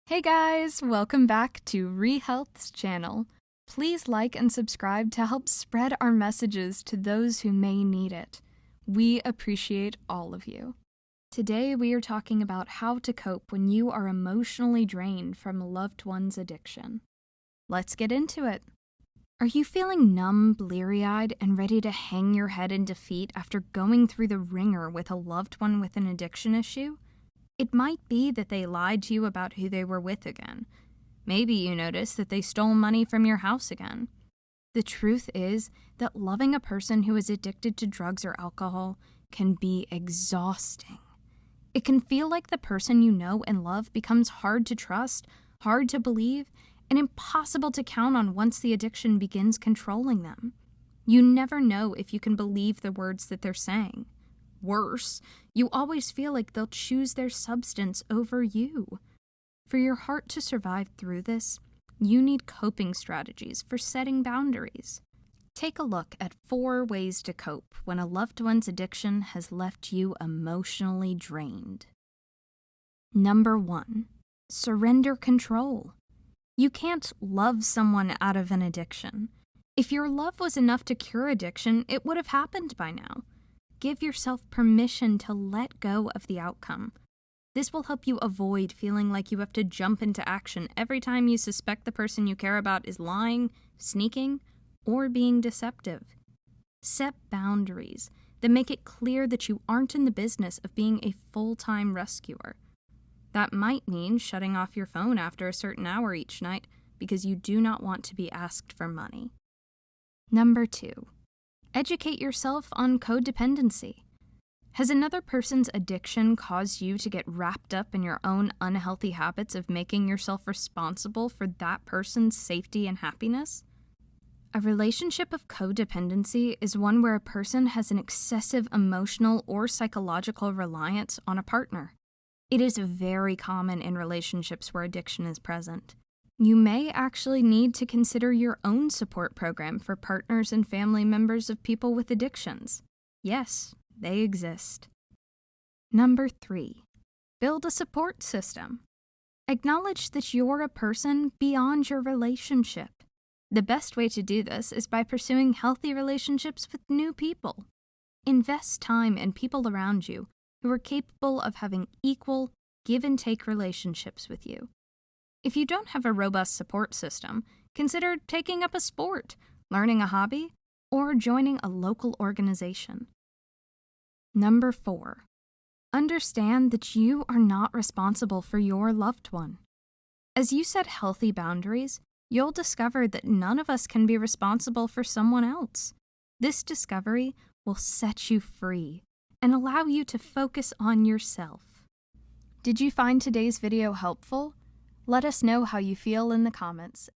Hey guys, welcome back to ReHealth's channel. Please like and subscribe to help spread our messages to those who may need it. We appreciate all of you. Today we are talking about how to cope when you are emotionally drained from a loved one's addiction. Let's get into it. Are you feeling numb, bleary-eyed, and ready to hang your head in defeat after going through the ringer with a loved one with an addiction issue? It might be that they lied to you about who they were with again. Maybe you noticed that they stole money from your house again. The truth is that loving a person who is addicted to drugs or alcohol can be exhausting. It can feel like the person you know and love becomes hard to trust, hard to believe, and impossible to count on once the addiction begins controlling them. You never know if you can believe the words that they're saying. Worse, you always feel like they'll choose their substance over you. For your heart to survive through this, you need coping strategies for setting boundaries. Take a look at 4 ways to cope when a loved one's addiction has left you emotionally drained. Number 1. Surrender control. You can't love someone out of an addiction. If your love was enough to cure addiction, it would have happened by now. Give yourself permission to let go of the outcome. This will help you avoid feeling like you have to jump into action every time you suspect the person you care about is lying, sneaking, or being deceptive. Set boundaries that make it clear that you aren't in the business of being a full-time rescuer. That might mean shutting off your phone after a certain hour each night because you do not want to be asked for money. Number 2. Educate yourself on codependency. Has another person's addiction caused you to get wrapped up in your own unhealthy habits of making yourself responsible for that person's safety and happiness? A relationship of codependency is one where a person has an excessive emotional or psychological reliance on a partner. It is very common in relationships where addiction is present. You may actually need to consider your own support program for partners and family members of people with addictions. Yes, they exist. Number 3. Build a support system. Acknowledge that you're a person beyond your relationship. The best way to do this is by pursuing healthy relationships with new people. Invest time in people around you who are capable of having equal, give-and-take relationships with you. If you don't have a robust support system, consider taking up a sport, learning a hobby, or joining a local organization. Number 4. Understand that you are not responsible for your loved one. As you set healthy boundaries, you'll discover that none of us can be responsible for someone else. This discovery will set you free and allow you to focus on yourself. Did you find today's video helpful? Let us know how you feel in the comments,